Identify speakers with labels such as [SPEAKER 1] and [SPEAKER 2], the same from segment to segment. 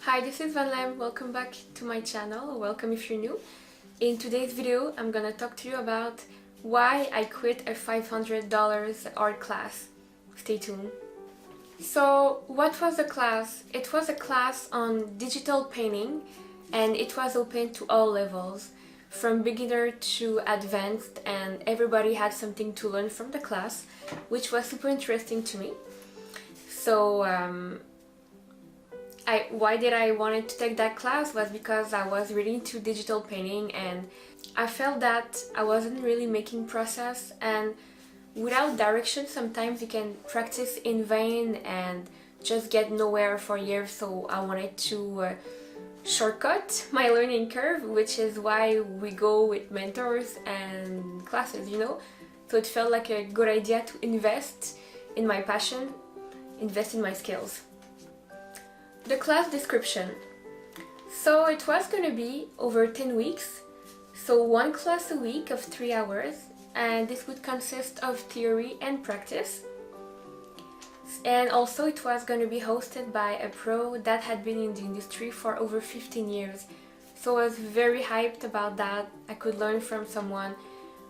[SPEAKER 1] Hi, this is Van Lam. Welcome back to my channel. Welcome if you're new. In today's video, I'm gonna talk to you about why I quit a $500 art class. Stay tuned. So, what was the class? It was a class on digital painting and it was open to all levels, from beginner to advanced, and everybody had something to learn from the class, which was super interesting to me. So, why did I wanted to take that class was because I was really into digital painting and I felt that I wasn't really making progress, and without direction sometimes you can practice in vain and just get nowhere for years. So I wanted to shortcut my learning curve, which is why we go with mentors and classes, So it felt like a good idea to invest in my passion, invest in my skills. The class description. So it was going to be over 10 weeks, so one class a week of 3 hours, and this would consist of theory and practice. And also it was going to be hosted by a pro that had been in the industry for over 15 years. So I was very hyped about that. I could learn from someone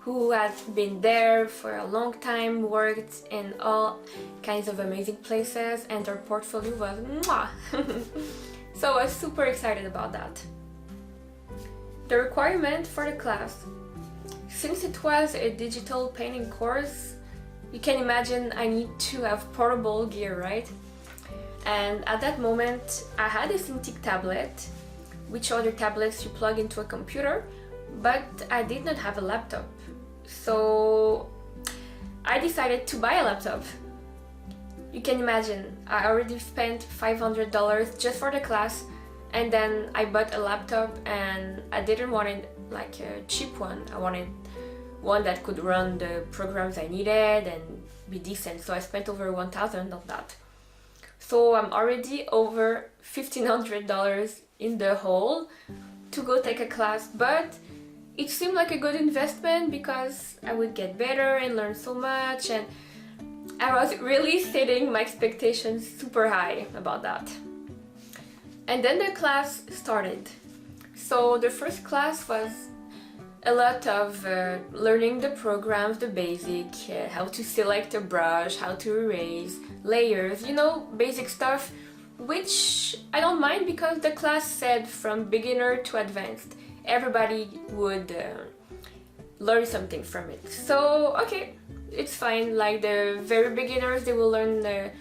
[SPEAKER 1] who had been there for a long time, worked in all kinds of amazing places, and their portfolio was mwah! So I was super excited about that. The requirement for the class. Since it was a digital painting course, you can imagine I need to have portable gear, right? And at that moment, I had a Cintiq tablet, which are the tablets you plug into a computer, but I did not have a laptop. So I decided to buy a laptop. You can imagine, I already spent $500 just for the class, and then I bought a laptop, and I didn't want it like a cheap one. I wanted one that could run the programs I needed and be decent. So I spent over $1,000 on that. So I'm already over $1,500 in the hole to go take a class, but it seemed like a good investment because I would get better and learn so much, and I was really setting my expectations super high about that. And then the class started. So the first class was a lot of learning the programs, the basic, how to select a brush, how to erase, layers, basic stuff, which I don't mind because the class said from beginner to advanced. Everybody would learn something from it. So, okay, it's fine. Like the very beginners, they will learn the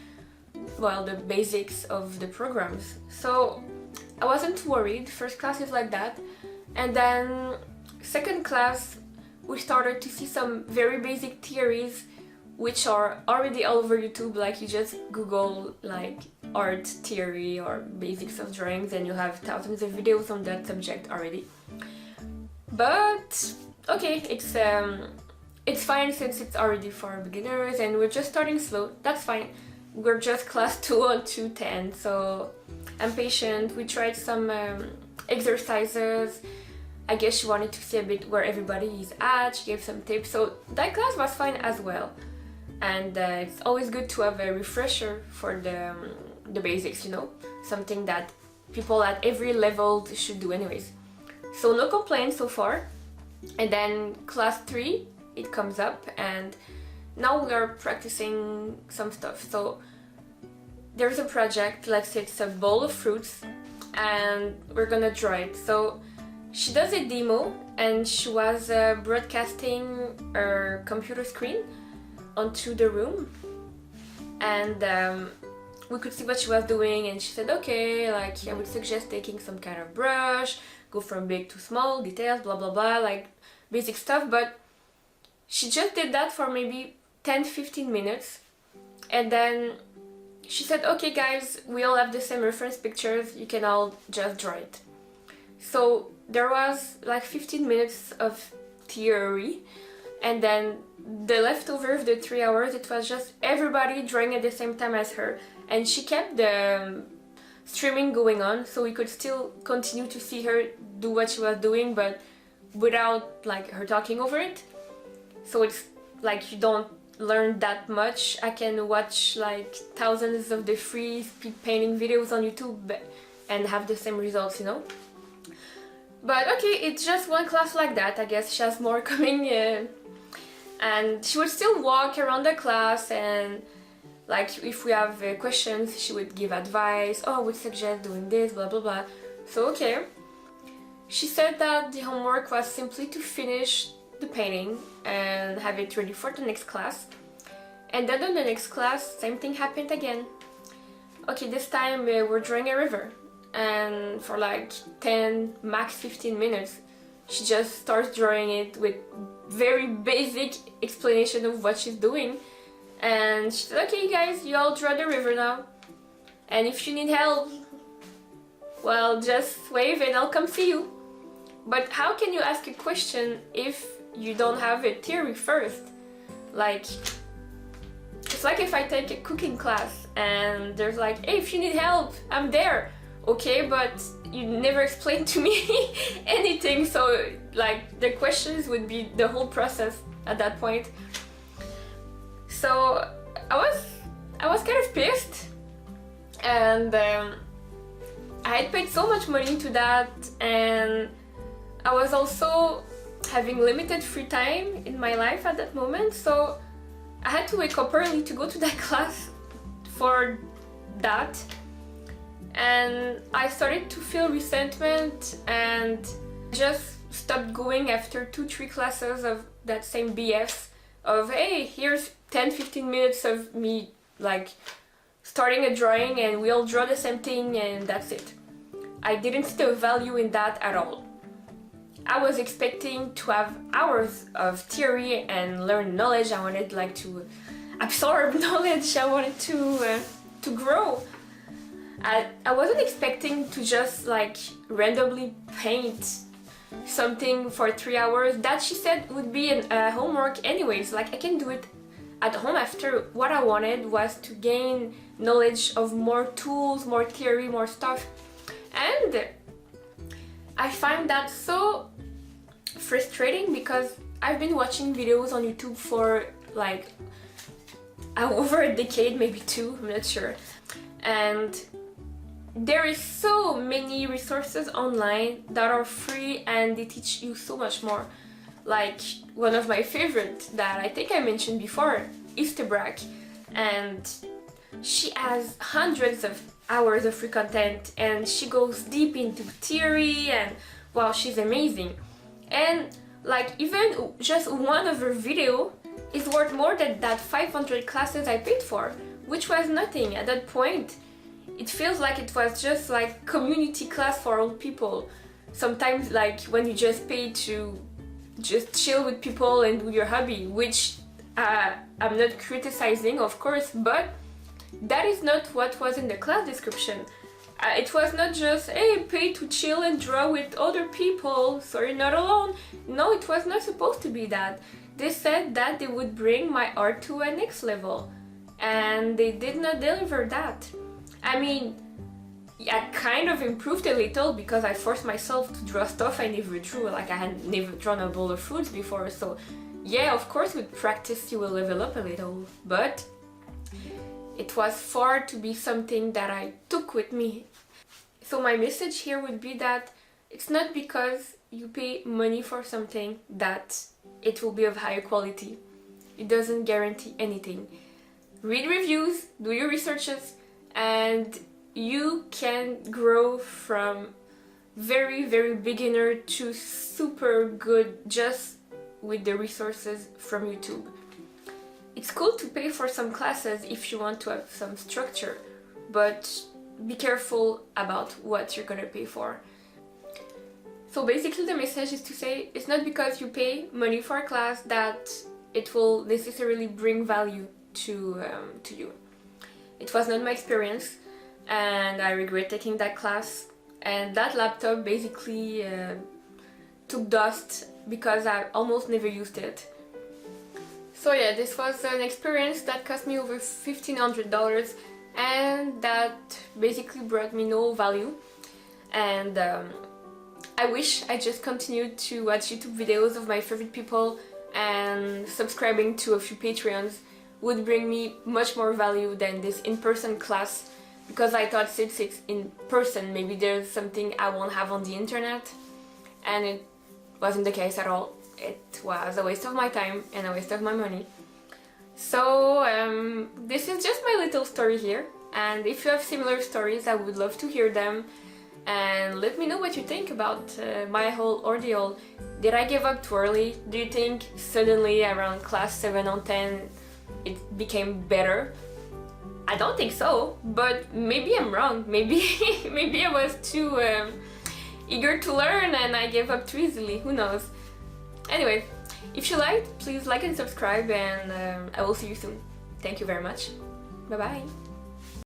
[SPEAKER 1] basics of the programs. So I wasn't worried. First class is like that. And then second class, we started to see some very basic theories which are already all over YouTube. Like you just Google like art theory or basics of drawings and you have thousands of videos on that subject already. But okay, it's fine since it's already for beginners and we're just starting slow. That's fine. We're just class 2 on 210, so I'm patient. We tried some exercises. I guess she wanted to see a bit where everybody is at. She gave some tips, so that class was fine as well. And it's always good to have a refresher for the basics, something that people at every level should do anyways. So no complaints so far. And then class 3, it comes up, and now we are practicing some stuff. So there's a project, let's say it's a bowl of fruits, and we're gonna draw it. So she does a demo, and she was broadcasting her computer screen onto the room, and we could see what she was doing, and she said, okay, like I would suggest taking some kind of brush, go from big to small, details, blah blah blah, like basic stuff. But she just did that for maybe 10-15 minutes, and then she said, okay guys, we all have the same reference pictures, you can all just draw it. So there was like 15 minutes of theory, and then the leftover of the 3 hours, it was just everybody drawing at the same time as her, and she kept the streaming going on, so we could still continue to see her do what she was doing, but without like her talking over it. So it's like you don't learn that much. I can watch like thousands of the free speed painting videos on YouTube, but and have the same results, you know. But okay, it's just one class like that. I guess she has more coming, and she would still walk around the class, and like if we have questions, she would give advice. Oh, I would suggest doing this, blah blah blah. So okay. She said that the homework was simply to finish the painting and have it ready for the next class. And then in the next class, same thing happened again. Okay, this time we're drawing a river, and for like 10, max 15 minutes, she just starts drawing it with very basic explanation of what she's doing. And she said, okay guys, you all draw the river now. And if you need help, well, just wave and I'll come see you. But how can you ask a question if you don't have a theory first? Like, it's like if I take a cooking class and there's like, hey, if you need help, I'm there. Okay, but you never explained to me anything, so like the questions would be the whole process at that point. So I was kind of pissed, and I had paid so much money into that, and I was also having limited free time in my life at that moment, so I had to wake up early to go to that class for that. And I started to feel resentment and just stopped going after 2-3 classes of that same BS of, hey, here's 10-15 minutes of me like starting a drawing and we all draw the same thing and that's it. I didn't see the value in that at all. I was expecting to have hours of theory and learn knowledge. I wanted like to absorb knowledge. I wanted to grow. I wasn't expecting to just like randomly paint something for 3 hours. That, she said, would be a homework anyways. Like, I can do it at home after. What I wanted was to gain knowledge of more tools, more theory, more stuff. And I find that so frustrating because I've been watching videos on YouTube for like over a decade, maybe 2, I'm not sure. And there is so many resources online that are free and they teach you so much more. Like one of my favorites that I think I mentioned before, Isterbrack, and she has hundreds of hours of free content and she goes deep into theory, and wow, she's amazing. And like even just one of her video is worth more than that 500 classes I paid for, which was nothing at that point. It feels like it was just like community class for old people. Sometimes like when you just pay to just chill with people and do your hobby, which I'm not criticizing, of course, but that is not what was in the class description. It was not just, hey, pay to chill and draw with other people so you're not alone. No, it was not supposed to be that. They said that they would bring my art to a next level, and they did not deliver that. I mean, I kind of improved a little because I forced myself to draw stuff I never drew. Like, I had never drawn a bowl of fruits before, so yeah, of course with practice you will level up a little, but it was far to be something that I took with me. So my message here would be that it's not because you pay money for something that it will be of higher quality. It doesn't guarantee anything. Read reviews, do your researches, and you can grow from very, very beginner to super good just with the resources from YouTube. It's cool to pay for some classes if you want to have some structure, but be careful about what you're gonna pay for. So basically the message is to say it's not because you pay money for a class that it will necessarily bring value to you. It was not my experience, and I regret taking that class, and that laptop basically took dust because I almost never used it. So yeah, this was an experience that cost me over $1,500 and that basically brought me no value, and I wish I just continued to watch YouTube videos of my favorite people, and subscribing to a few Patreons would bring me much more value than this in-person class because I thought since it's in person, maybe there's something I won't have on the internet, and it wasn't the case at all. It was a waste of my time and a waste of my money. So this is just my little story here, and if you have similar stories, I would love to hear them, and let me know what you think about my whole ordeal. Did I give up too early? Do you think suddenly around class 7 or 10 it became better? I don't think so, but maybe I'm wrong. Maybe maybe I was too eager to learn and I gave up too easily. Who knows? Anyway, if you liked, please like and subscribe, and I will see you soon. Thank you very much. Bye bye.